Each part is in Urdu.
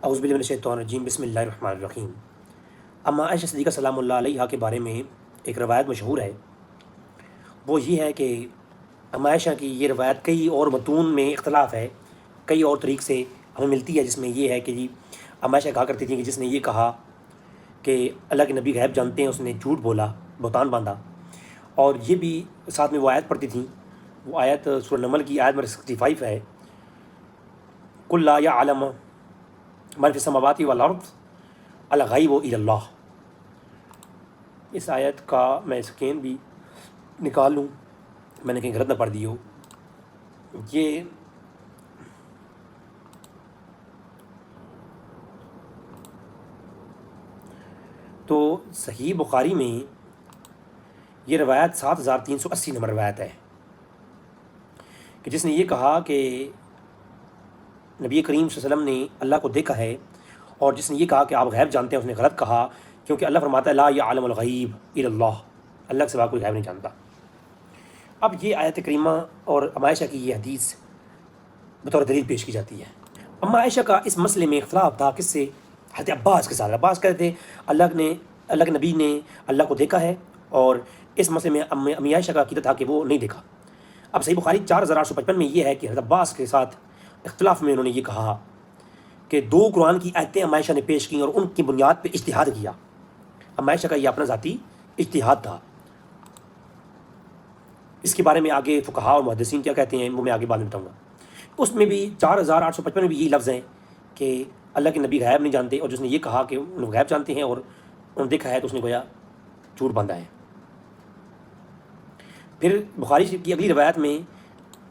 اعوذ باللہ من الشیطان الرجیم بسم اللہ الرحمن الرحیم۔ اما عائشہ صدیقہ سلام اللہ علیہا کے بارے میں ایک روایت مشہور ہے، وہ یہ ہے کہ اما عائشہ کی یہ روایت کئی اور متون میں اختلاف ہے، کئی اور طریق سے ہمیں ملتی ہے، جس میں یہ ہے کہ جی اما عائشہ کہا کرتی تھیں کہ جس نے یہ کہا کہ اللہ کے نبی غیب جانتے ہیں، اس نے جھوٹ بولا، بہتان باندھا۔ اور یہ بھی ساتھ میں وہ آیت پڑھتی تھیں، وہ آیت سورہ نمل کی آیت نمبر 65 ہے، قل لا یعلم من فی السماوات والارض الغیب الا اللہ۔ اس آیت کا میں سکین بھی نکال لوں، میں نے کہیں غلط نہ پڑھ دی ہو۔ یہ تو صحیح بخاری میں یہ روایت 7380 نمبر روایت ہے کہ جس نے یہ کہا کہ نبی کریم صلی اللہ علیہ وسلم نے اللہ کو دیکھا ہے، اور جس نے یہ کہا کہ آپ غیب جانتے ہیں اس نے غلط کہا، کیونکہ اللہ فرماتا ہے لا یعلم الغیب الا اللہ، اللہ کے سوا کوئی غیب نہیں جانتا۔ اب یہ آیت کریمہ اور اما عائشہ کی یہ حدیث بطور دلیل پیش کی جاتی ہے۔ اما عائشہ کا اس مسئلے میں اختلاف تھا کس سے؟ حضرت عباس کے ساتھ۔ عباس کہتے تھے اللہ کے نبی نے اللہ کو دیکھا ہے، اور اس مسئلے میں امی عائشہ کا عقیدہ تھا کہ وہ نہیں دیکھا۔ اب صحیح بخاری 4855 میں یہ ہے کہ حضرت عباس کے ساتھ اختلاف میں انہوں نے یہ کہا کہ 2 قرآن کی آیتیں اما عائشہ نے پیش کیں اور ان کی بنیاد پہ اجتہاد کیا۔ اما عائشہ کا یہ اپنا ذاتی اجتہاد تھا۔ اس کے بارے میں آگے فقہاء اور محدثین کیا کہتے ہیں وہ میں آگے بعد میں بتاؤں گا۔ اس میں بھی 4855 میں بھی یہی لفظ ہیں کہ اللہ کے نبی غیب نہیں جانتے، اور جس نے یہ کہا کہ انہوں غیب جانتے ہیں اور انہوں نے دیکھا ہے تو اس نے گویا جھوٹ باندھا ہے۔ پھر بخاری شریف کی اگلی روایت میں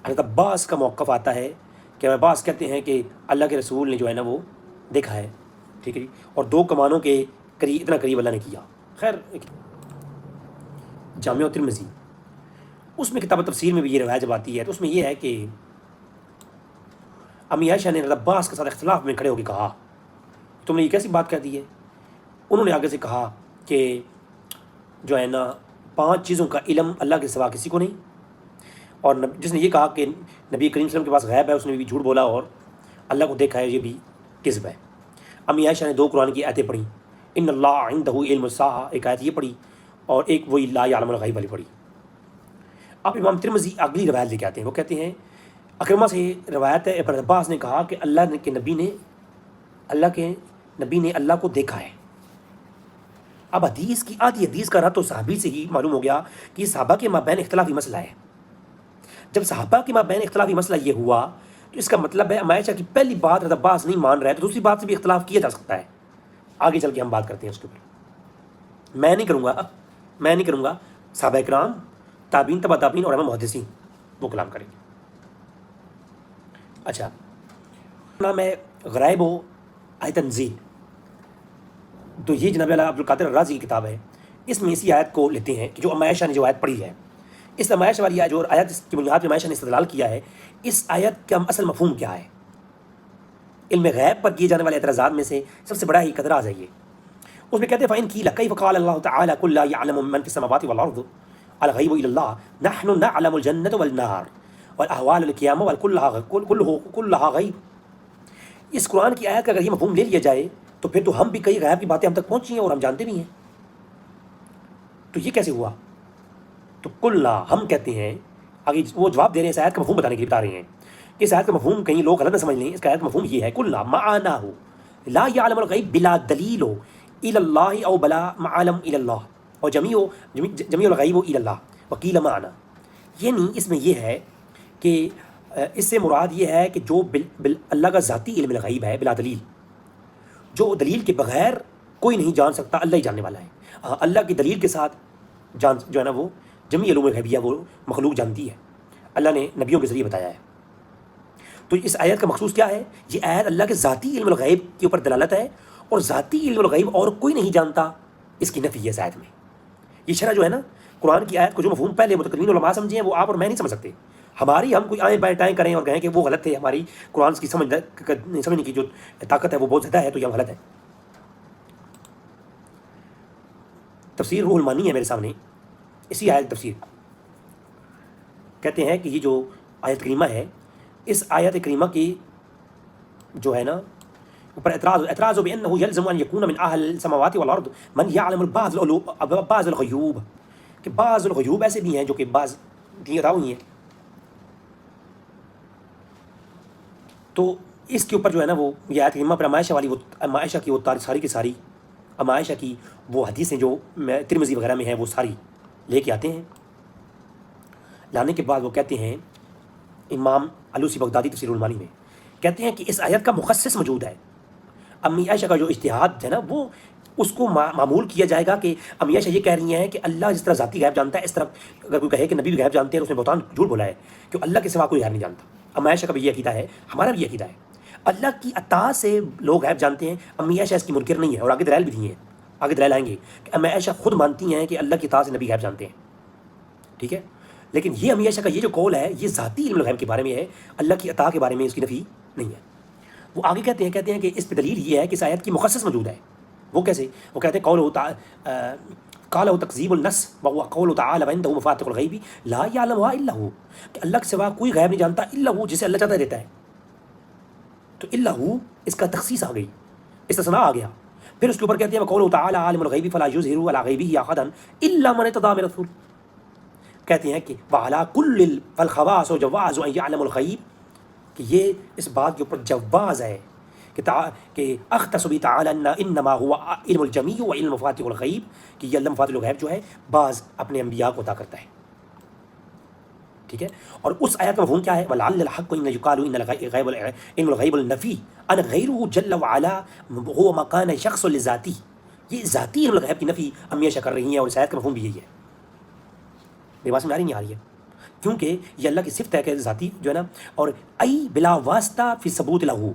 حضرت عباس کا موقف آتا ہے کہ عباس کہتے ہیں کہ اللہ کے رسول نے جو ہے نا وہ دیکھا ہے، ٹھیک ہے جی، اور 2 کمانوں کے قریب، اتنا قریب اللہ نے کیا۔ خیر، جامع ترمذی اس میں کتاب تفسیر میں بھی یہ روایت جب آتی ہے تو اس میں یہ ہے کہ امی عائشہ نے حضرت عباس کے ساتھ اختلاف میں کھڑے ہو کے کہا تم نے یہ کیسی بات کہہ دی ہے؟ انہوں نے آگے سے کہا کہ جو ہے نا 5 چیزوں کا علم اللہ کے سوا کسی کو نہیں، اور جس نے یہ کہا کہ نبی کریم صلی اللہ علیہ وسلم کے پاس غیب ہے اس نے بھی جھوٹ بولا، اور اللہ کو دیکھا ہے یہ بھی کذب ہے۔ امی عائشہ نے 2 قرآن کی آیتیں پڑھی، ان اللہ عندہ علم الساعہ، ایک آیت یہ پڑھی، اور ایک وہی لا یعلم الغیب والی پڑھی۔ اب امام ترمذی اگلی روایت لے کے آتے ہیں، وہ کہتے ہیں اکرمہ سے روایت ہے، ابن عباس نے کہا کہ اللہ کے نبی نے اللہ کو دیکھا ہے۔ اب حدیث کی آدھی حدیث کا رد تو صحابی سے ہی معلوم ہو گیا کہ یہ صحابہ کے مابین اختلافی مسئلہ ہے۔ جب صحابہ کے مابین اختلافی مسئلہ یہ ہوا تو اس کا مطلب ہے اما عائشہ کی پہلی بات حضرت عباس نہیں مان رہے تو دوسری بات سے بھی اختلاف کیا جا سکتا ہے۔ آگے چل کے ہم بات کرتے ہیں اس کے اوپر، میں نہیں کروں گا، صحابہ کرام، تابعین، تبع تابعین اور امام محدثین وہ کلام کریں گے۔ اچھا، نام ہے غرائب و آیت تنزیل، تو یہ جناب عبد القادر الرازی کی کتاب ہے، اس میں اسی آیت کو لیتے ہیں کہ جو اما عائشہ نے جو آیت پڑھی ہے، اس اما عائشہ والی جو آیت اس کی بنیاد پہ اما عائشہ نے استدلال کیا ہے، اس آیت کا اصل مفہوم کیا ہے؟ علم غیب پر کیے جانے والے اعتراضات میں سے سب سے بڑا ہی اعتراض ہے یہ۔ اس میں کہتے ہیں فَإِنْ قِيلَ كَيْفَ قَالَ اللَّهُ تَعَالَى قُل لَّا يَعْلَمُ مَن فِي السَّمَاوَاتِ وَالْأَرْضِ الْغَيْبَ إِلَّا اللَّهُ نَحْنُ نَعْلَمُ الْجَنَّةَ وَالنَّارَ وَالْأَحْوَالَ الْقِيَامَةِ كُلُّهَا غَيْبٌ۔ اس قرآن کی آیت کا اگر یہ مفہوم لے لیا جائے تو پھر تو ہم بھی کئی غیب کی باتیں ہم تک پہنچی ہیں اور ہم جانتے بھی ہیں، تو یہ کیسے ہوا؟ تو قُلْنَا، ہم کہتے ہیں، آگے وہ جواب دے رہے ہیں، اس آیت کا مفہوم بتانے کے لیے بتا رہے ہیں کہ اس آیت کا مفہوم کہیں لوگ غلط نہ سمجھ لیں۔ اس کا آیت کا مفہوم یہ ہے قُلْنَا مَعَانَاهُ لا يعلم الغیب بلا دلیل الى اللہ او بلا معلم الى اللہ اور جمیع الغیب الى اللہ وقیل معنا، یعنی اس میں یہ ہے کہ اس سے مراد یہ ہے کہ جو اللہ کا ذاتی علم الغیب ہے بلا دلیل، جو دلیل کے بغیر کوئی نہیں جان سکتا، اللہ ہی جاننے والا ہے۔ اللہ کی دلیل کے ساتھ جو ہے نا وہ جمیع علوم الغیبیہ وہ مخلوق جانتی ہے، اللہ نے نبیوں کے ذریعے بتایا ہے۔ تو اس آیت کا مخصوص کیا ہے؟ یہ آیت اللہ کے ذاتی علم الغیب کے اوپر دلالت ہے، اور ذاتی علم الغیب اور کوئی نہیں جانتا، اس کی نفی ہے اس آیت میں۔ یہ شرح جو ہے نا قرآن کی آیت کو جو مفہوم پہلے متقدمین علماء سمجھے ہیں وہ آپ اور میں نہیں سمجھ سکتے۔ ہماری ہم کوئی آئیں بائیں ٹائیں کریں اور کہیں کہ وہ غلط ہے، ہماری قرآن کی سمجھنے کی جو طاقت ہے وہ بہت زیادہ ہے، تو یہ غلط ہے۔ تفسیر روح المانی ہے میرے سامنے، اسی آیت تفسیر کہتے ہیں کہ یہ جو آیت کریمہ ہے، اس آیت کریمہ کی جو ہے نا اوپر اعتراض بانه يلزم ان يكون من اهل السماوات والارض من يعلم بعض الغیوب، کہ بعض الغیوب ایسے بھی ہیں جو کہ بعض کی عطا ہوئی ہیں. تو اس کے اوپر جو ہے نا وہ یہ آیت کریمہ پر عائشہ والی، وہ عائشہ کی وہ ساری کی ساری عائشہ کی وہ حدیثیں جو ترمذی وغیرہ میں ہیں وہ ساری لے کے آتے ہیں. لانے کے بعد وہ کہتے ہیں، امام علوسی بغدادی تفسیر العلمانی میں کہتے ہیں کہ اس آیت کا مخصص موجود ہے. امی عائشہ کا جو اجتہاد ہے نا وہ اس کو معمول کیا جائے گا کہ امی عائشہ یہ کہہ رہی ہیں کہ اللہ جس طرح ذاتی غیب جانتا ہے، اس طرح اگر کوئی کہے کہ نبی بھی غیب جانتے ہیں تو اس نے بہتان جھوٹ بولا ہے کہ اللہ کے سوا کوئی غیب نہیں جانتا. امی عائشہ کا بھی یہ عقیدہ ہے، ہمارا بھی یہ عقیدہ ہے. اللہ کی عطا سے لوگ غیب جانتے ہیں. امی عائشہ اس کی منکر نہیں ہے، اور آگے دلائل بھی دی ہیں، آگے دلائل آئیں گے کہ امی عائشہ خود مانتی ہیں کہ اللہ کی عطا سے نبی غیب جانتے ہیں. ٹھیک ہے، لیکن یہ امی عائشہ کا یہ جو قول ہے یہ ذاتی علم الغیب کے بارے میں ہے، اللہ کی عطا کے بارے میں اس کی نفی نہیں ہے. وہ آگے کہتے ہیں کہ اس پہ دلیل یہ ہے کہ اس آیت کی مخصص موجود ہے. وہ کیسے؟ وہ کہتے ہیں قالہ تکذیب النص وهو قول تعالی عنده مفاتح الغیب لا یعلمها الا هو، کہ اللہ کے سوا کوئی غیب نہیں جانتا الا هو، جسے اللہ چاہتا دیتا ہے. تو الا هو اس کا تخصیص آ گئی، استثناء آ گیا. پھر اس کے اوپر کہتے ہیں قول تعالی عالم الغیب فلا یظہر علی غیبہ احدا الا من ارتضی من رسول. کہتے ہیں کہ وعلی کل الخواص وجواز ان یعلم الغیب، کہ یہ اس بات کے اوپر جواز ہے کہ اختص بہ تعالی انما هو علم الجمیع و علم مفاتیح الغیب، کہ یہ علم مفاتیح الغیب جو ہے بعض اپنے انبیاء کو عطا کرتا ہے. ٹھیک ہے، اور اس آیت کا مفہوم کیا ہے؟ ولعل الحق ان یقال ان الغیب النفی ان غیره جل وعلا هو مکان شخص لذاتی. یہ ذاتی علم الغیب کی نفی امی عائشہ کر رہی ہیں، اور اس آیت کا مفہوم بھی یہی ہے. میری بات سمجھ نہیں آ رہی ہے؟ کیونکہ یہ اللہ کی صفت ہے کہ ذاتی جو ہے نا، اور ای بلا واسطہ فی ثبوت لہو،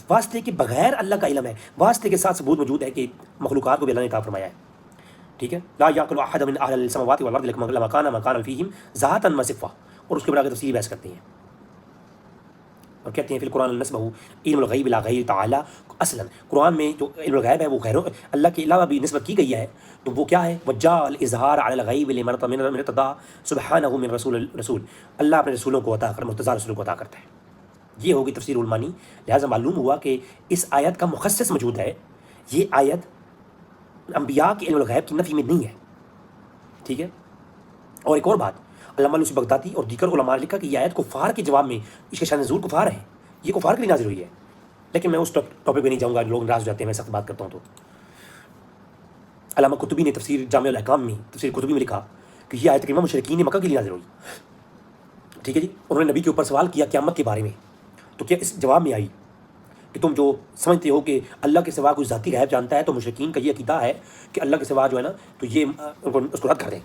واسطے کے بغیر اللہ کا علم ہے، واسطے کے ساتھ ثبوت موجود ہے کہ مخلوقات کو بھی اللہ نے عطا فرمایا ہے. ٹھیک ہے، لا یعقل احد من اہل السماوات والارض لما کان فیہم ذاتا و صفہ. اور اس کے بعد آگے تفصیلی بحث کرتے ہیں اور کہتے ہیں فی القرآن نسبہ علم الغیب الی غیر تعالی. اصلا قرآن میں جو علم الغیب ہے وہ غیروں اللہ کے علاوہ بھی نسبت کی گئی ہے، تو وہ کیا ہے؟ وجاء الاظہار علی الغیب لمن ارتضی سبحانہ من رسول. اللہ اپنے رسولوں کو عطا مرتضی رسولوں کو عطا کرتا ہے. یہ ہوگی تفسیر العلمانی. لہٰذا معلوم ہوا کہ اس آیت کا مخصص موجود ہے. یہ آیت انبیاء کے علم الغیب کی نفی میں نہیں ہے. ٹھیک ہے، اور ایک اور بات، علامہ علوسی بغدادی اور دیگر علماء نے لکھا کہ یہ آیت کفار کے جواب میں، اس کے شان نزول کفار ہے، یہ کفار کے لیے نازل ہوئی ہے. لیکن میں اس ٹاپک پہ نہیں جاؤں گا، لوگ ناراض ہو جاتے ہیں میں سخت بات کرتا ہوں. تو علامہ قطبی نے تفسیر جامع الاحکام میں، تفسیر قطبی میں لکھا کہ یہ آیت کریمہ مشرکین مکہ کے لیے نازل ہوئی. ٹھیک ہے جی، انہوں نے نبی کے اوپر سوال کیا قیامت کے بارے میں، تو کیا اس جواب میں آئی کہ تم جو سمجھتے ہو کہ اللہ کے سوا کوئی ذاتی غیب جانتا ہے، تو مشرکین کا یہ عقیدہ ہے کہ اللہ کے سوا جو ہے نا، تو یہ اس کو رد کر دیں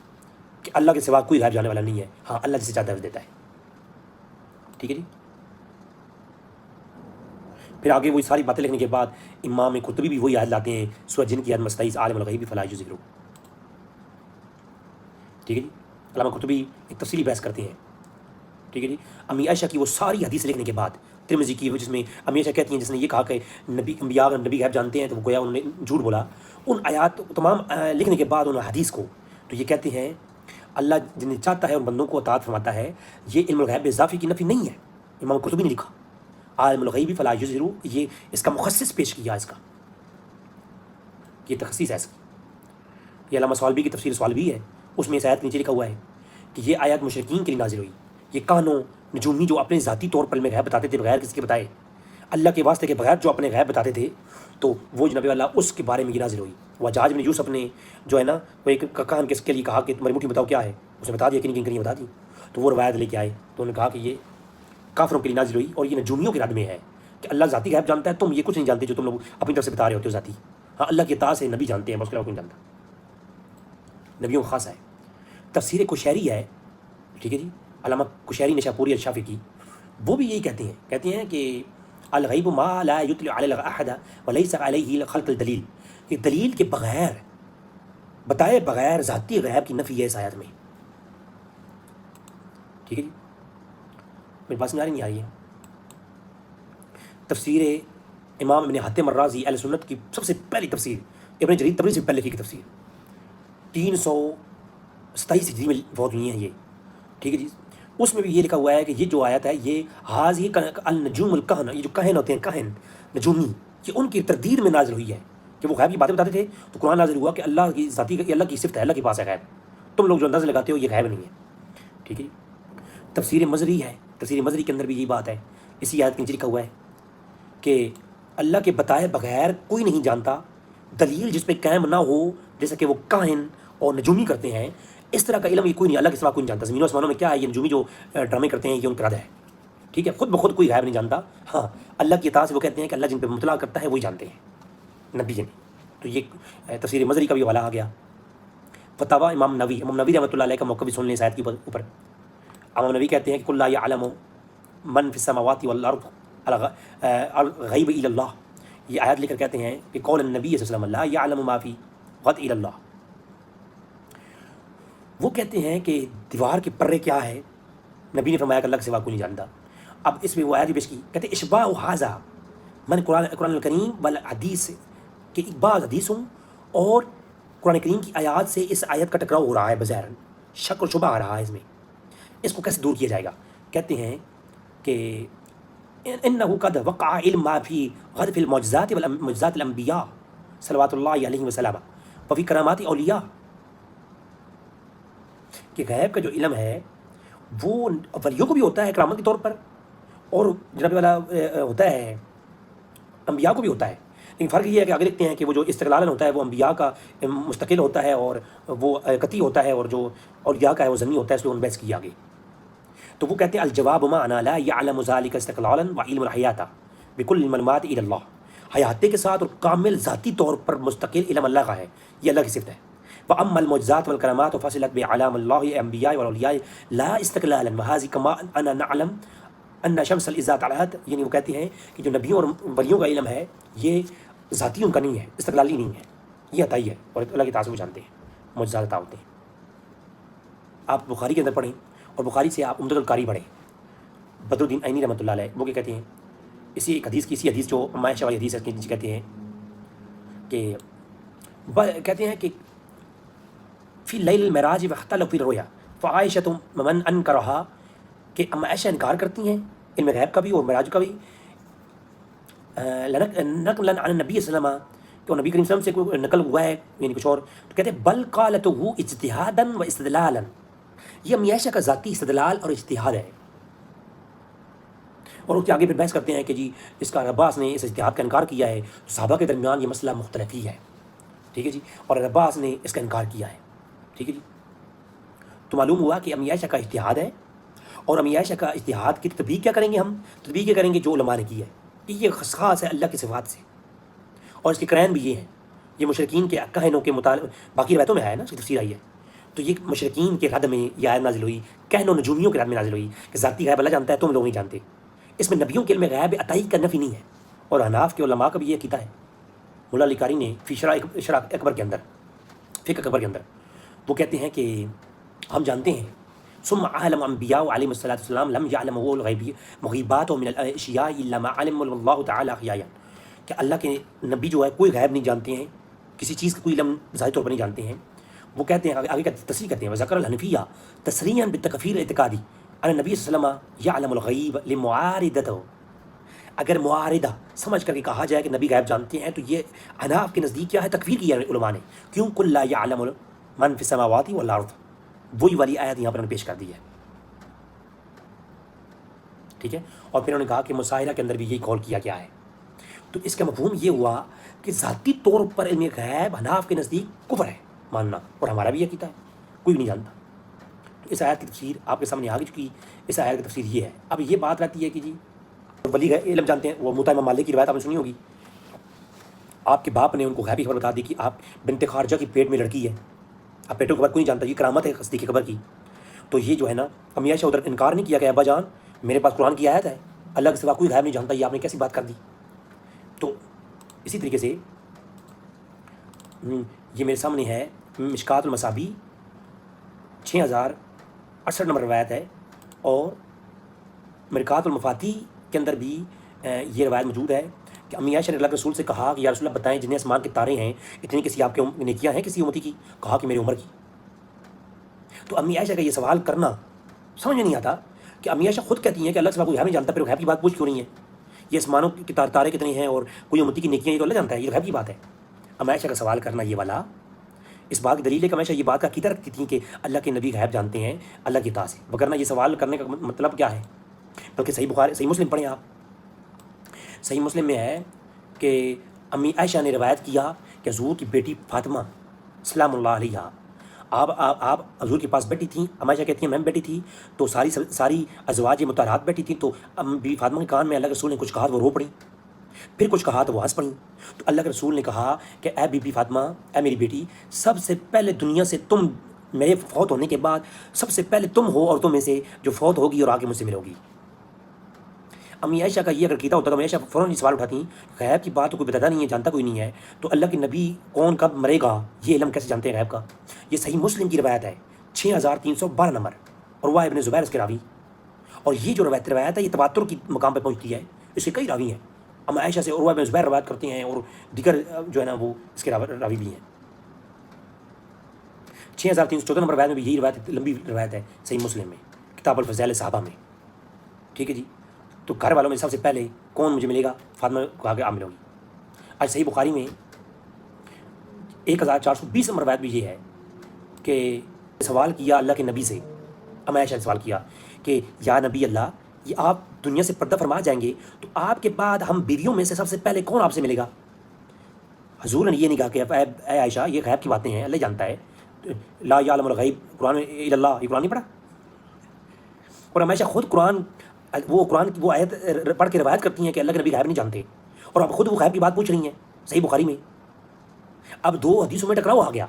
کہ اللہ کے سوا کوئی غیب جانے والا نہیں ہے. ہاں، اللہ جسے چاہتا ہے دیتا ہے. ٹھیک ہے جی. پھر آگے وہی ساری باتیں لکھنے کے بعد امام قرطبی بھی وہی آیت لاتے ہیں، سورہ جن کی آیت مستعیذ عالم الغیب فلا یظہر. ٹھیک ہے جی، علامہ قرطبی ایک تفصیلی بحث کرتے ہیں. ٹھیک ہے جی، امی عائشہ کی وہ ساری حدیث لکھنے کے بعد ترمذی کی، جس میں امی عائشہ کہتی ہیں جس نے یہ کہا کہ نبی انبیاء اگر نبی غیب جانتے ہیں تو وہ گویا انہوں نے جھوٹ بولا. ان آیات تمام لکھنے کے بعد انہوں نے حدیث کو، تو یہ کہتے ہیں اللہ جنہیں چاہتا ہے ان بندوں کو عطا فرماتا ہے. یہ علم الغیب اضافی کی نفی نہیں ہے. امام قرطبی نے لکھا عالم الغیب فلا یظہر، یہ اس کا مخصص پیش کیا، اس کا یہ تخصیص ہے اس کی. یہ علامہ سوالبی کی تفسیر سوالبی ہے، اس میں اس آیت کے نیچے لکھا ہوا ہے کہ یہ آیت مشرکین کے لیے نازل ہوئی. یہ کانوں نجومی جو اپنے ذاتی طور پر علم غیب بتاتے تھے بغیر کسی کے بتائے، اللہ کے واسطے کے بغیر جو اپنے غیب بتاتے تھے، تو وہ جناب اللہ اس کے بارے میں یہ نازل ہوئی. وہ حجاج بن یوسف نے جو ہے نا وہ ایک کہان کس کے لیے کہا کہ تمہاری مٹھی بتاؤ کیا ہے، اس نے بتا دیا کہ نہیں کہیں بتا دی. تو وہ روایت لے کے آئے تو انہوں نے کہا کہ یہ کافروں کے لیے نازل ہوئی اور یہ نجومیوں کے رد میں ہے کہ اللہ ذاتی غیب جانتا ہے، تم یہ کچھ نہیں جانتے جو تم لوگ اپنی طرف سے بتا رہے ہوتے ہو ذاتی. ہاں، اللہ کی عطا سے نبی جانتے ہیں، بس کوئی نہیں جانتا، نبیوں کا خاص ہے. تفسیر کشیری ہے، ٹھیک ہے جی، علامہ کشیری نشاپوری الشافعی کی، وہ بھی یہی کہتے ہیں کہ الغیب ما لا یطلع علی احد ولیس علیہ خلق الدلیل، کہ دلیل کے بغیر بتائے بغیر ذاتی غیب کی نفی ہے اس آیت میں. ٹھیک ہے جی، میری بات سمجھ نہیں آ رہی ہے؟ تفسیر امام ابن حاتم الرازی اہل سنت کی سب سے پہلی تفسیر، ابن جریر طبری سے پہلے کی تفسیر 327 ہجری میں فوت ہوئی ہیں یہ. ٹھیک ہے جی، اس میں بھی یہ لکھا ہوا ہے کہ یہ جو آیت ہے یہ حاضی النجوم الکہن، یہ جو کہن ہوتے ہیں، کہن نجومی، یہ ان کی تردید میں نازل ہوئی ہے کہ وہ غیب کی باتیں بتاتے تھے، تو قرآن نازل ہوا کہ اللہ کی ذاتی اللہ کی صفت ہے، اللہ کے پاس ہے غیب، تم لوگ جو اندازہ لگاتے ہو یہ غیب نہیں ہے، ٹھیک ہے۔ تفسیر مظہری ہے، تفسیر مظہری کے اندر بھی یہی بات ہے، اسی آیت کے نیچے لکھا ہوا ہے کہ اللہ کے بتائے بغیر کوئی نہیں جانتا، دلیل جس پہ قائم نہ ہو، جیسا کہ وہ کاہن اور نجومی کرتے ہیں، اس طرح کا علم یہ کوئی نہیں، اللہ کے سوا کوئی نہیں جانتا۔ زمین و آسمانوں میں کیا ہے، یہ نجومی جو ڈرامے کرتے ہیں یہ ان کا رد ہے، ٹھیک ہے، خود بخود کوئی غیب نہیں جانتا، ہاں اللہ کی اطاعت سے وہ کہتے ہیں کہ اللہ جن پہ مطلع کرتا ہے وہی جانتے ہیں، نبی نہیں۔ تو یہ تفسیر مظہری کا بھی حوالہ آ گیا۔ فتاوی امام نووی رحمۃ اللہ علیہ کا موقع بھی سن لیں اس آیت کے اوپر۔ امام نووی کہتے ہیں کہ قل لا یعلم من فی السماوات والارض الغیب الا اللہ، یہ آیت لے کر کہتے ہیں کہ قول النبی صلی اللہ علیہ وسلم لا یعلم ما فی غد الا اللہ۔ وہ کہتے ہیں کہ دیوار کے پرے کیا ہے، نبی نے فرمایا کہ اللہ کے سوا کوئی نہیں جانتا۔ اب اس میں وہ آیت پیش کی، کہتے ہیں اشباع ھذا من قرآن الکریم والحدیث، کہ ایک بعض حدیثوں اور قرآن کریم کی آیات سے اس آیت کا ٹکراؤ ہو رہا ہے، بظاہر شک اور شبہ آ رہا ہے اس میں، اس کو کیسے دور کیا جائے گا؟ کہتے ہیں کہ انه قد وقع علم ما فی غد فی المعجزات والمعجزات الانبیاء صلوات اللہ علیہ وسلم وفی کرامات اولیاء، کہ غیب کا جو علم ہے وہ ولیوں کو بھی ہوتا ہے کرامت کے طور پر، اور جناب والا ہوتا ہے انبیاء کو بھی ہوتا ہے، لیکن فرق یہ ہے کہ آگے لکھتے ہیں کہ وہ جو استقلالاً ہوتا ہے وہ انبیاء کا مستقل ہوتا ہے، اور وہ قطعی ہوتا ہے، اور جو اولیاء کا ہے وہ ضمنی ہوتا ہے، اس لیے ان بحث کی آگے۔ تو وہ کہتے ہیں الجواب ما انا لا يعلم ذلك استقلالا وعلم الحیات بكل المعلومات الى اللہ، حیاتے کے ساتھ اور کامل ذاتی طور پر مستقل علم اللہ کا ہے، یہ اللہ کی صفت ہے۔ واما المعجزات والکرامات فصلت بعلام اللہ انبیاء والاولیاء لا استقلالا وهذه كما انا نعلم ان شمس الاذات علات، یعنی وہ کہتے ہیں کہ جو نبیوں اور ولیوں کا علم ہے یہ ذاتی ان کا نہیں ہے، استقلالی نہیں ہے، یہ عطائی ہے، اور اللہ کی تعصب جانتے ہیں، معجزات عطا ہوتے ہیں۔ آپ بخاری کے اندر پڑھیں، اور بخاری سے آپ عمدۃ القاری پڑھیں، بدر الدین عینی رحمۃ اللہ علیہ وہ کیا کہتے ہیں، اسی ایک حدیث کی، اسی حدیث جو عائشہ والی حدیث ہے، کہتے ہیں کہ فی اللیل المعراج واختلف فی الرؤیا فعائشۃ ممن انکرھا، کہ عائشہ انکار کرتی ہیں علم غیب کا بھی اور معراج کا بھی، نقلا عن النبی صلی اللہ علیہ وسلم، کہ نبی کریم صلی اللہ علیہ وسلم سے کوئی نقل ہوا ہے یعنی کچھ اور، تو کہتے ہیں بل قالتہ اجتہادا و استدلالا، یہ امی عائشہ کا ذاتی استدلال اور اجتہاد ہے۔ اور اس کے آگے پھر بحث کرتے ہیں کہ جی اس کا عباس نے اس اجتہاد کا انکار کیا ہے، تو صحابہ کے درمیان یہ مسئلہ مختلف ہی ہے، ٹھیک ہے جی، اور عباس نے اس کا انکار کیا ہے، ٹھیک ہے جی۔ تو معلوم ہوا کہ امی عائشہ کا اجتہاد ہے، اور امی عائشہ کا اجتہاد کی تطبیق کیا کریں گے ہم؟ تطبیق کیا کریں گے جو علماء نے کی ہے، یہ خاص ہے اللہ کی صفات سے، اور اس کے قرائن بھی یہ ہیں، یہ مشرکین کے کہنوں کے مطابق، باقی روایتوں میں ہے نا، اس کی تفسیر آئی ہے، تو یہ مشرکین کے رد میں یہ آیت نازل ہوئی، کہنوں نجومیوں کے رد میں نازل ہوئی کہ ذاتی غیب اللہ جانتا ہے، تم لوگ نہیں جانتے، اس میں نبیوں کے علم غیب عطائی کا نفی نہیں ہے، اور حناف کے علماء کا بھی یہ عقیدہ ہے۔ مولا علی قاری نے فی شرح اکبر کے اندر، فقہ اکبر کے اندر وہ کہتے ہیں کہ ہم جانتے ہیں ثم عالم انبیاء علیہ الصلوۃ والسلام لم يعلموا الغیب مغیبات من الاشیاء الا ما علم اللہ تعالی احیاء، کہ اللہ کے نبی جو ہے کوئی غیب نہیں جانتے ہیں، کسی چیز کا کوئی علم ظاہری طور پر نہیں جانتے ہیں۔ وہ کہتے ہیں آگے کا تصریح کرتے ہیں وذکر الحنفیہ تصریحا بالتکفیر الاعتقادی ان النبی صلی اللہ علیہ وسلم یعلم الغیب لمعارضتہ، اگر معارضہ سمجھ کر کے کہا جائے کہ نبی غیب جانتے ہیں، تو یہ حناف کے نزدیک کیا ہے، تکفیر کی ہے علماء نے، کیوں قل لا یعلم من فی السماوات والارض، وہی والی آیت یہاں پر ہم نے پیش کر دی ہے، ٹھیک ہے۔ اور پھر انہوں نے کہا کہ مسائلہ کے اندر بھی یہی قول کیا گیا ہے، تو اس کا مفہوم یہ ہوا کہ ذاتی طور پر علم غیب حناف کے نزدیک کفر ہے ماننا، اور ہمارا بھی یہ عقیدہ ہے، کوئی نہیں جانتا۔ تو اس آیت کی تفسیر آپ کے سامنے آ چکی، اس آیت کی تفسیر یہ ہے۔ اب یہ بات رہتی ہے کہ جی ولی علم جانتے ہیں، وہ موطا امام مالک کی روایت آپ نے سنی ہوگی، آپ کے باپ نے ان کو غیبی خبر بتا دی کہ آپ بنت خارجہ کی پیٹ میں لڑکی ہے، اب پیٹوں کے بعد کوئی نہیں جانتا، یہ کرامت ہے صدیق اکبر کی۔ تو یہ جو ہے نا امی عائشہ ادھر انکار نہیں کیا کہ ابا جان میرے پاس قرآن کی آیت ہے، اللہ کے سوا کوئی غیب نہیں جانتا، یہ آپ نے کیسی بات کر دی؟ تو اسی طریقے سے یہ میرے سامنے ہے مشکات المصابی 6068 نمبر روایت ہے، اور مرکات المفاتیح کے اندر بھی یہ روایت موجود ہے کہ امی عائشہ نے اللہ کے رسول سے کہا کہ یا رسول اللہ بتائیں جتنے آسمان کے تارے ہیں اتنی کسی آپ کے نیکیاں ہیں کسی امتی کی؟ کہا کہ میری عمر کی۔ تو امی عائشہ کا یہ سوال کرنا سمجھ میں نہیں آتا کہ امی عائشہ خود کہتی ہیں کہ اللہ کے سوا کوئی غیب نہیں جانتا، پھر غیب کی بات پوچھ کیوں نہیں ہے؟ یہ آسمانوں کے تارے کتنے ہیں اور کوئی امتی کی نیکیاں، یہ تو اللہ جانتا ہے، یہ غیب کی بات ہے۔ ام عائشہ کا سوال کرنا یہ والا اس بات کی دلیل ہے کہ ہمیشہ یہ بات کا عقیدہ رکھتی تھیں کہ اللہ کے نبی غیب جانتے ہیں اللہ کی عطا سے، وگرنہ یہ سوال کرنے کا مطلب کیا ہے؟ بلکہ صحیح مسلم پڑھیں آپ، صحیح مسلم میں ہے کہ امی عائشہ نے روایت کیا کہ حضور کی بیٹی فاطمہ سلام اللہ علیہ آپ حضور کے پاس بیٹھی تھیں، امی عائشہ کہتی ہیں میں بیٹھی تھی تو ساری ازواج مطہرات بیٹھی تھیں، تو بی فاطمہ کے کان میں اللہ کے رسول نے کچھ کہا تو وہ رو پڑیں، پھر کچھ کہا تو وہ ہنس پڑیں، تو اللہ کے رسول نے کہا کہ اے بی بی فاطمہ، اے میری بیٹی، سب سے پہلے دنیا سے تم میرے فوت ہونے کے بعد سب سے پہلے تم ہو اور تم میں سے جو فوت ہوگی اور آگے مجھ سے ملو گی۔ امی عائشہ کا یہ اگر کیتا ہوتا تو امی عائشہ فوراً یہ سوال اٹھاتی، غیب کی بات تو کوئی بتاتا نہیں ہے، جانتا کوئی نہیں ہے، تو اللہ کے نبی کون کب مرے گا یہ علم کیسے جانتے ہیں غیب کا؟ یہ صحیح مسلم کی روایت ہے 6312 نمبر، اور وہ ابن زبیر اس کے راوی، اور یہ جو روایت ہے یہ تواتر کی مقام پہ پہنچتی ہے، اس کے کئی راوی ہیں، اما عائشہ سے عروہ بن زبیر روایت کرتے ہیں اور دیگر جو ہے نا وہ اس کے راوی بھی ہیں۔ 6314 نمبر روایت میں بھی یہی روایت لمبی روایت ہے صحیح مسلم میں، کتاب الفضائل صحابہ میں، ٹھیک ہے جی۔ تو گھر والوں میں سب سے پہلے کون مجھے ملے گا؟ فاطمہ کو آگے آپ ملو گی۔ آج صحیح بخاری میں 1420 نمبر روایت بھی یہ ہے کہ سوال کیا اللہ کے نبی سے، اما عائشہ نے سوال کیا کہ یا نبی اللہ، یہ آپ دنیا سے پردہ فرما جائیں گے تو آپ کے بعد ہم بیویوں میں سے سب سے پہلے کون آپ سے ملے گا؟ حضور نے یہ نہیں کہا کہ اے عائشہ یہ غیب کی باتیں ہیں، اللہ جانتا ہے، لا یعلم الغیب قرآن الا اللہ، یہ قرآن نہیں پڑھا؟ اور اما عائشہ خود قرآن کی وہ آیت پڑھ کے روایت کرتی ہیں کہ اللہ کے نبی غیب نہیں جانتے، اور اب خود وہ غیب کی بات پوچھ رہی ہیں صحیح بخاری میں۔ اب دو حدیثوں میں ٹکراؤ آ گیا،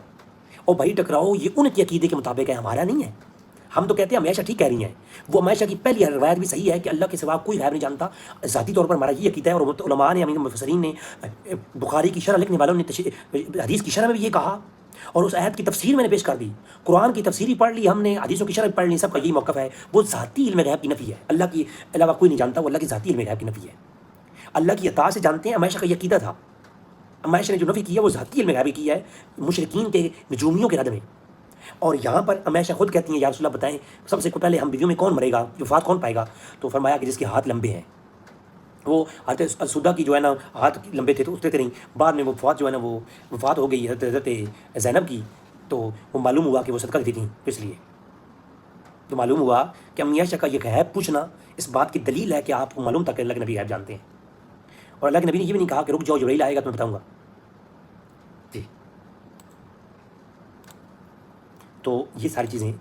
اور بھائی ٹکراؤ یہ ان کے عقیدے کے مطابق ہے، ہمارا نہیں ہے۔ ہم تو کہتے ہیں ہمیشہ ٹھیک کہہ رہی ہیں، وہ ہمیشہ کی پہلی روایت بھی صحیح ہے کہ اللہ کے سوا کوئی غیب نہیں جانتا، ذاتی طور پر ہمارا یہ عقیدہ ہے، اور علماء نے امین مفسرین نے بخاری کی شرح لکھنے والوں نے حدیث کی شرح میں بھی یہ کہا، اور اس آیت کی تفسیر میں نے پیش کر دی، قرآن کی تفسیری پڑھ لی ہم نے، حدیثوں کی شرح پڑھ لی، سب کا یہی موقف ہے، وہ ذاتی علم غیب کی نفی ہے، اللہ کی علاوہ کوئی نہیں جانتا، وہ اللہ کی ذاتی علم غیب کی نفی ہے، اللہ کی عطا سے جانتے ہیں، ہمیشہ کا یہ عقیدہ تھا۔ عائشہ نے جو نفی کی ہے وہ ذاتی علم غیبی کی ہے مشرکین کے نجومیوں کے رد میں، اور یہاں پر عائشہ خود کہتی ہیں یا رسول اللہ بتائیں سب سے پہلے ہم بیویوں میں کون مرے گا، وفات کون پائے گا؟ تو فرمایا کہ جس کے ہاتھ لمبے ہیں، وہ حضرت سودا کی جو ہے نا ہاتھ لمبے تھے تو اس سے کریں، بعد میں وہ وفات جو ہے نا وہ وفات ہو گئی حضرت زینب کی، تو وہ معلوم ہوا کہ وہ صدقہ دیتی تھیں، اس لیے تو معلوم ہوا کہ امی عائشہ کا یہ غیب پوچھنا اس بات کی دلیل ہے کہ آپ کو معلوم تھا کہ اللہ کے نبی غیب جانتے ہیں، اور اللہ کے نبی نے یہ بھی نہیں کہا کہ رک جاؤ جبرائیل آئے گا تو میں بتاؤں گا جی۔ تو یہ ساری چیزیں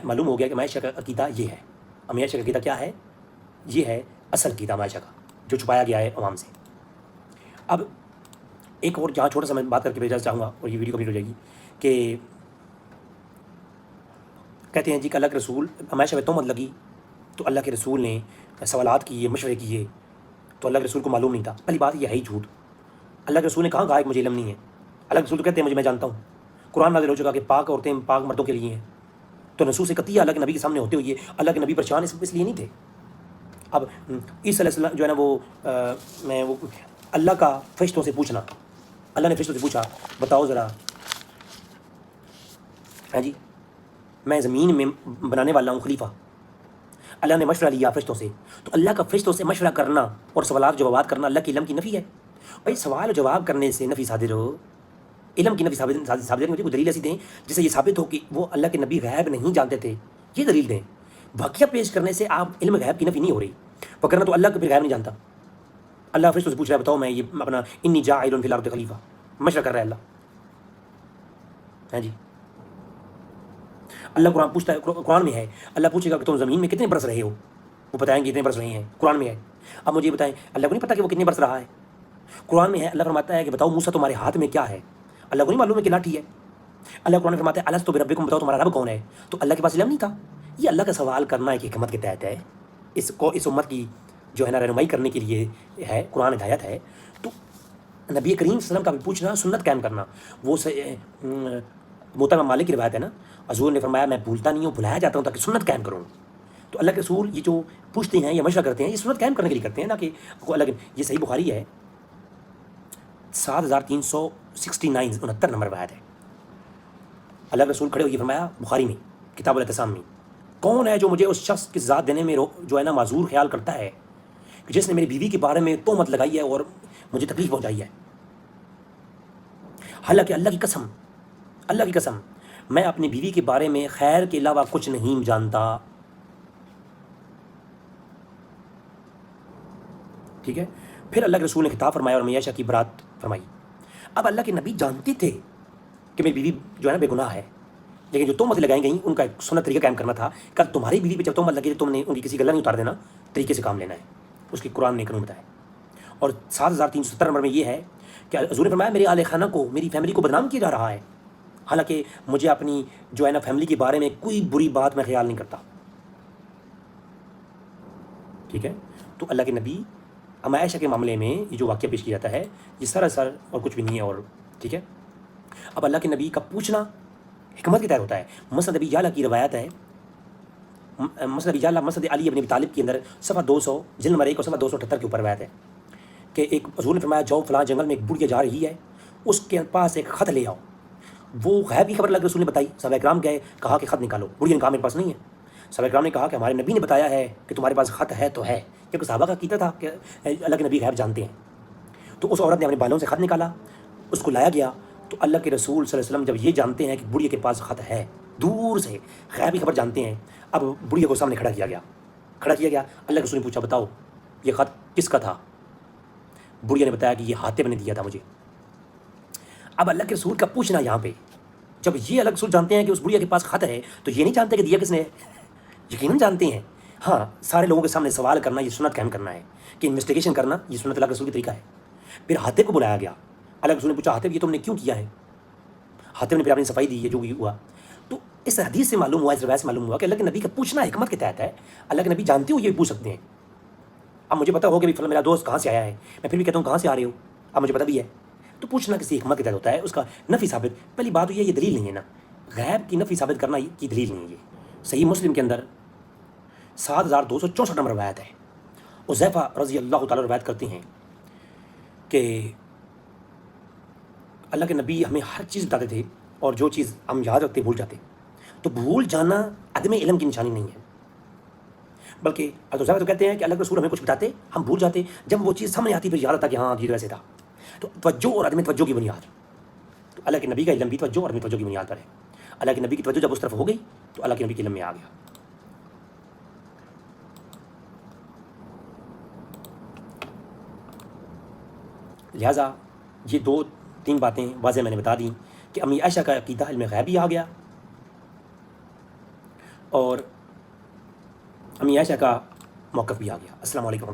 معلوم ہو گیا کہ عائشہ کا عقیدہ یہ ہے، امی عائشہ کا عقیدہ کیا ہے؟ یہ ہے اصل عقیدہ عائشہ کا جو چھپایا گیا ہے عوام سے۔ اب ایک اور جہاں چھوٹا سا میں بات کر کے بھیجنا چاہوں گا اور یہ ویڈیو کمپلیٹ ہو جائے گی، کہ کہتے ہیں جی کہ اللہ کے رسول عائشہ پہ تہمت لگی تو اللہ کے رسول نے سوالات کیے، مشورے کیے، تو اللہ کے رسول کو معلوم نہیں تھا۔ پہلی بات یہ ہے ہی جھوٹ، اللہ کے رسول نے کہا کہ مجھے علم نہیں ہے، اللہ کے رسول تو کہتے ہیں میں جانتا ہوں، قرآن نازل ہو چکا کہ پاک عورتیں پاک مردوں کے لیے ہیں، تو نصوص قطعیہ اللہ کے نبی کے سامنے ہوتے ہوئے اللہ کے نبی پریشان اس لیے نہیں تھے۔ اب عیسیٰ علیہ السلام جو ہے نا وہ اللہ کا فرشتوں سے پوچھنا، اللہ نے فرشتوں سے پوچھا بتاؤ ذرا، ہاں جی میں زمین میں بنانے والا ہوں خلیفہ، اللہ نے مشورہ لیا فرشتوں سے، تو اللہ کا فرشتوں سے مشورہ کرنا اور سوالات جوابات کرنا اللہ کے علم کی نفی ہے۔ بھائی سوال و جواب کرنے سے نفی صادر ہو، علم کی نفی ثابت مجھے کوئی دلیل ایسی دیں جس سے یہ ثابت ہو کہ وہ اللہ کے نبی غیب نہیں جانتے تھے، یہ دلیل دیں۔ واقعہ پیش کرنے سے آپ علم غیب کی نفی نہیں ہو رہی، وگرنہ تو اللہ کو پھر غیب نہیں جانتا۔ اللہ فرشتوں سے پوچھ رہا ہے بتاؤ میں یہ اپنا انی جاعل فی الارض خلیفہ، مشورہ کر رہا ہے اللہ، ہاں جی۔ اللہ قرآن پوچھتا ہے، قرآن میں ہے اللہ پوچھے گا کہ تم زمین میں کتنے برس رہے ہو، وہ بتائیں گے اتنے برس رہے ہیں، قرآن میں ہے۔ اب مجھے بتائیں اللہ کو نہیں پتہ کہ وہ کتنے برس رہا ہے؟ قرآن میں ہے، اللہ فرماتا ہے کہ بتاؤ موسیٰ تمہارے ہاتھ میں کیا ہے، اللہ کو نہیں معلوم ہے کہ لاٹھی ہے؟ اللہ قرآن فرماتا ہے الست بربکم، بتاؤ تمہارا رب کون ہے؟ تو اللہ کے پاس علم نہیں تھا۔ یہ اللہ کا سوال کرنا ایک حکمت کے تحت ہے، اس امت کی جو ہے نا رہنمائی کرنے کے لیے ہے، قرآن ہدایت ہے۔ تو نبی کریم صلی اللہ علیہ وسلم کا بھی پوچھنا، سنت قائم کرنا، وہ موطا مالک کی روایت ہے نا، حضور نے فرمایا میں بھولتا نہیں ہوں، بھلایا جاتا ہوں تاکہ سنت قائم کروں۔ تو اللہ کے رسول یہ جو پوچھتے ہیں یا مشورہ کرتے ہیں یہ سنت قائم کرنے کے لیے کرتے ہیں، نہ کہ اللہ۔ یہ صحیح بخاری ہے 7369 نمبر روایت ہے، اللہ کے رسول کھڑے ہو یہ فرمایا بخاری میں کتاب الاعتصام میں، کون ہے جو مجھے اس شخص کی ذات دینے میں جو ہے نا معذور خیال کرتا ہے جس نے میری بیوی کے بارے میں تہمت لگائی ہے اور مجھے تکلیف پہنچائی ہے. حالانکہ اللہ کی قسم میں اپنی بیوی کے بارے میں خیر کے علاوہ کچھ نہیں جانتا. ٹھیک ہے. پھر اللہ کے رسول نے خطاب فرمایا اور عائشہ کی برات فرمائی. اب اللہ کے نبی جانتے تھے کہ میری بیوی جو ہے نا بے گناہ ہے، لیکن جو تہمتیں لگائی گئیں ان کا ایک سنت طریقہ قائم کرنا تھا کہ تمہاری بیوی پہ جب تہمت لگی تو تم نے ان کی کسی گلا نہیں اتار دینا، طریقے سے کام لینا ہے. اس کی قرآن نے قانون بتایا. اور 7370 نمبر میں یہ ہے کہ حضور نے فرمایا میرے اہل خانہ کو، میری فیملی کو بدنام کیا جا رہا ہے، حالانکہ مجھے اپنی جو ہے نا فیملی کے بارے میں کوئی بری بات میں خیال نہیں کرتا. ٹھیک ہے. تو اللہ کے نبی ام عائشہ کے معاملے میں یہ جو واقعہ پیش کیا جاتا ہے یہ سراسر اور کچھ بھی نہیں ہے. اور ٹھیک ہے. اب اللہ کے نبی کا پوچھنا حکمت کے تحت ہوتا ہے. مسند ابی یعلا کی روایت ہے، مسند ابی یعلا مسند علی ابن ابی طالب کے اندر صفحہ 200 جلد نمبر 1 اور صفحہ 278 کے اوپر روایت ہے کہ ایک حضور نے فرمایا جاؤ فلاں جنگل میں ایک بڑھیا جا رہی ہے، اس کے پاس ایک خط لے آؤ. وہ غیب کی خبر اللہ کے رسول نے بتائی. صحابہ کرام گئے، کہا کہ خط نکالو. بڑھیا نے کہا میرے پاس نہیں ہے. صحابہ کرام نے کہا کہ ہمارے نبی نے بتایا ہے کہ تمہارے پاس خط ہے تو ہے، کیونکہ صحابہ کا عقیدہ تھا کہ اللہ کے نبی غیب جانتے ہیں. تو اس عورت نے اپنے بالوں سے خط نکالا، اس کو لایا گیا. تو اللہ کے رسول صلی اللہ علیہ وسلم جب یہ جانتے ہیں کہ بڑھیا کے پاس خط ہے، دور سے غیبی خبر جانتے ہیں، اب بڑھیا کو سامنے کھڑا کیا گیا. اللہ کے رسول نے پوچھا بتاؤ یہ خط کس کا تھا؟ بڑھیا نے بتایا کہ یہ حاتب نے دیا تھا مجھے. اب اللہ کے رسول کا پوچھنا یہاں پہ، جب یہ اللہ کے رسول جانتے ہیں کہ اس بڑھیا کے پاس خط ہے تو یہ نہیں جانتے کہ دیا کس نے ہے؟ یقیناً جانتے ہیں. ہاں، سارے لوگوں کے سامنے سوال کرنا یہ سنت قائم کرنا ہے کہ انویسٹیگیشن کرنا یہ سنت اللہ کے رسول کی طریقہ ہے. پھر حاتب کو بلایا گیا. اللہ کے رسول نے پوچھا حاتب یہ تم نے کیوں کیا ہے؟ حاتب نے پھر اپنی صفائی دی ہے جو بھی ہوا. تو اس حدیث سے معلوم ہوا، اس روایت سے معلوم ہوا کہ اللہ کے نبی کا پوچھنا حکمت کے تحت ہے. اللہ کے نبی جانتے ہو یہ بھی پوچھ سکتے ہیں. اب مجھے پتا ہو کہ فلاں میرا دوست کہاں سے آیا ہے، میں پھر بھی کہتا ہوں کہاں سے آ رہے ہو، اب مجھے پتا بھی ہے. تو پوچھنا کسی حکمت کے تحت ہوتا ہے. اس کا نفی ثابت، پہلی بات یہ دلیل نہیں ہے نا، غیب کی نفی ثابت کرنا کی دلیل نہیں ہے. صحیح مسلم کے اندر 7264 نمبر روایت ہے. حذیفہ رضی اللہ تعالیٰ روایت کرتے ہیں کہ اللہ کے نبی ہمیں ہر چیز بتاتے تھے اور جو چیز ہم یاد رکھتے بھول جاتے. تو بھول جانا عدم علم کی نشانی نہیں ہے، بلکہ حضرت تو کہتے ہیں کہ اللہ کے رسول ہمیں کچھ بتاتے ہم بھول جاتے، جب وہ چیز سامنے آتی پھر یاد آتا کہ ہاں یہ ویسے تھا. تو توجہ اور عدم توجہ کی بنیاد، تو اللہ کے نبی کا علم بھی توجہ اور عدم توجہ کی بنیاد پر ہے. اللہ کے نبی کی توجہ جب اس طرف ہو گئی تو اللہ کے نبی کے علم میں آ گیا. لہٰذا یہ 2-3 باتیں واضح میں نے بتا دیں کہ امی عائشہ کا عقیدہ علم غیب بھی آ گیا اور امی عائشہ کا موقف بھی آ گیا. السلام علیکم.